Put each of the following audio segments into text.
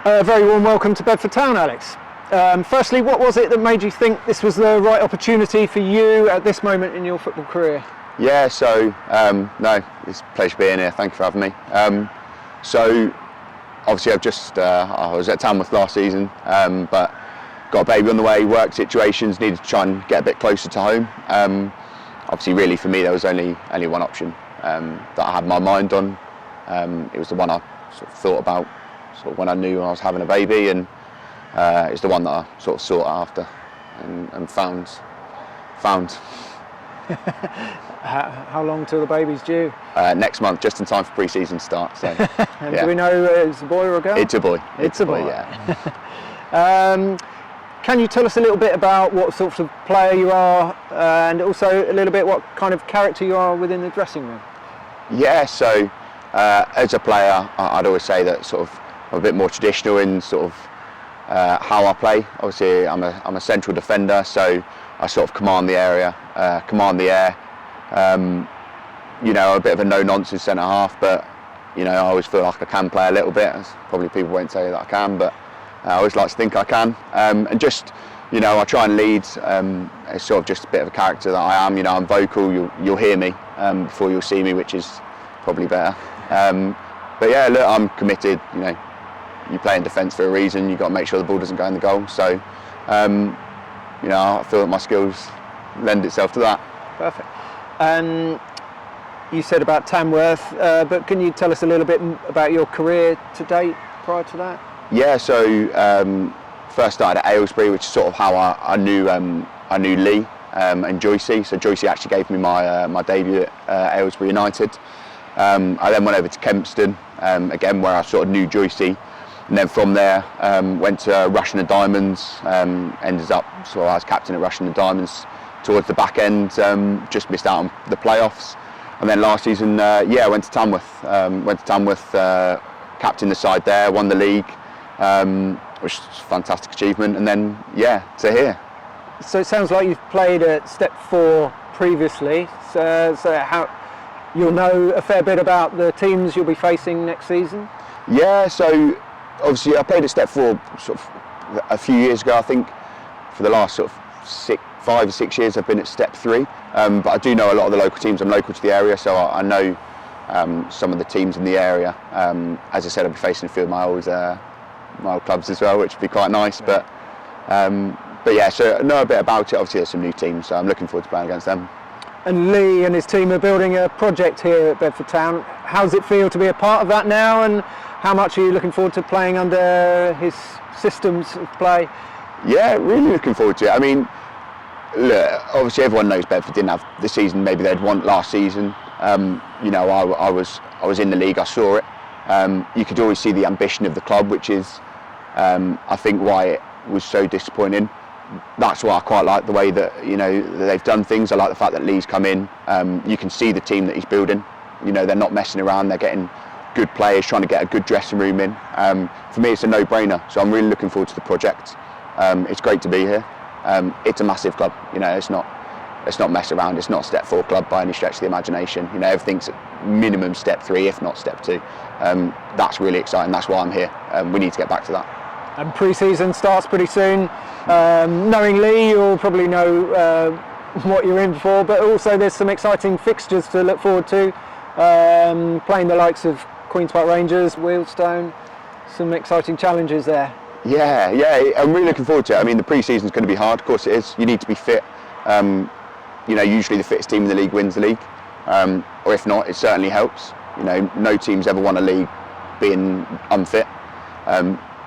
A very warm welcome to Bedford Town, Alex. Firstly, what was it that made you think this was the right opportunity for you at this moment in your football career? Yeah, no, it's a pleasure being here. Thank you for having me. So, obviously, I was at Tamworth last season, but got a baby on the way, work situations, needed to try and get a bit closer to home. Obviously, really for me, there was only one option that I had my mind on. It was the one I sort of thought about when I knew I was having a baby, and it's the one that I sort of sought after and found. How long till the baby's due? Next month, just in time for pre-season start. So, and do we know it's a boy or a girl? It's a boy. It's a boy. Yeah. Can you tell us a little bit about what sort of player you are, and also a little bit what kind of character you are within the dressing room? Yeah. So, as a player, I'd always say that sort of I'm a bit more traditional in sort of how I play. Obviously, I'm a central defender, so I sort of command the area, command the air. A bit of a no-nonsense centre half, but I always feel like I can play a little bit. Probably people won't say that I can, but I always like to think I can. And just, I try and lead. It's sort of just a bit of a character that I am. I'm vocal. You'll hear me before you'll see me, which is probably better. But yeah, look, I'm committed. You play in defence for a reason. You've got to make sure the ball doesn't go in the goal. So, I feel that my skills lend itself to that. Perfect. You said about Tamworth, but can you tell us a little bit about your career to date prior to that? Yeah, so first started at Aylesbury, which is sort of how I knew Lee and Joycey. So Joycey actually gave me my debut at Aylesbury United. I then went over to Kempston, again where I sort of knew Joycey. And then from there, went to Rushden and Diamonds, ended up sort of as captain at Rushden and Diamonds towards the back end, just missed out on the playoffs. And then last season, went to Tamworth. Captained the side there, won the league, which is a fantastic achievement. And then, to here. So it sounds like you've played at Step 4 previously. So how you'll know a fair bit about the teams you'll be facing next season? Yeah, so obviously I played at Step 4 sort of a few years ago. I think for the last sort of 5 or 6 years I've been at Step 3. But I do know a lot of the local teams. I'm local to the area, so I know some of the teams in the area. As I said, I'll be facing a few of my old clubs as well, which would be quite nice. But yeah, so I know a bit about it. Obviously there's some new teams, so I'm looking forward to playing against them. And Lee and his team are building a project here at Bedford Town. How does it feel to be a part of that now, and how much are you looking forward to playing under his systems of play? Yeah, really looking forward to it. I mean, look, obviously everyone knows Bedford didn't have the season maybe they'd want last season. I was in the league, I saw it. You could always see the ambition of the club, which is, I think, why it was so disappointing. That's why I quite like the way that that they've done things. I like the fact that Lee's come in. You can see the team that he's building. They're not messing around. They're getting good players, trying to get a good dressing room in. For me, it's a no-brainer. So I'm really looking forward to the project. It's great to be here. It's a massive club. It's not mess around. It's not a Step 4 club by any stretch of the imagination. Everything's at minimum Step 3, if not Step 2. That's really exciting. That's why I'm here. We need to get back to that. And pre-season starts pretty soon. Knowing Lee, you'll probably know what you're in for, but also there's some exciting fixtures to look forward to. Playing the likes of Queen's Park Rangers, Wealdstone, some exciting challenges there. Yeah, I'm really looking forward to it. I mean, the pre-season's going to be hard, of course it is. You need to be fit. Usually the fittest team in the league wins the league, or if not, it certainly helps. No team's ever won a league being unfit.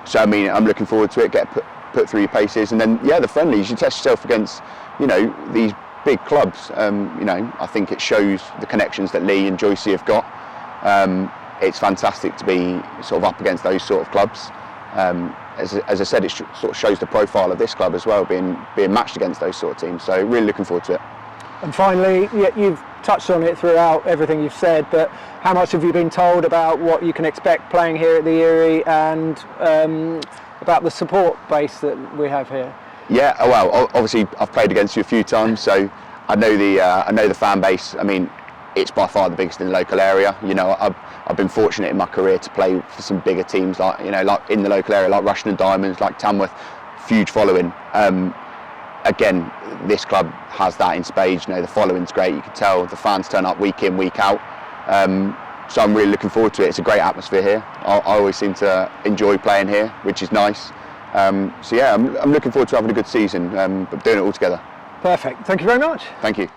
So I mean, I'm looking forward to it. Get put through your paces, and then the friendlies. You test yourself against these big clubs. I think it shows the connections that Lee and Joycey have got. It's fantastic to be sort of up against those sort of clubs. As I said, it sort of shows the profile of this club as well, being matched against those sort of teams. So really looking forward to it. And finally, you've touched on it throughout everything you've said, but how much have you been told about what you can expect playing here at the Erie, and about the support base that we have here? Yeah, well, obviously I've played against you a few times, so I know the fan base. I mean, it's by far the biggest in the local area. You know, I've been fortunate in my career to play for some bigger teams, like, you know, like in the local area, like Rushden and Diamonds, like Tamworth, huge following. Again, this club has that in spades. You know, the following's great. You can tell the fans turn up week in, week out. So I'm really looking forward to it. It's a great atmosphere here. I always seem to enjoy playing here, which is nice. So yeah, I'm looking forward to having a good season, but doing it all together. Perfect. Thank you very much. Thank you.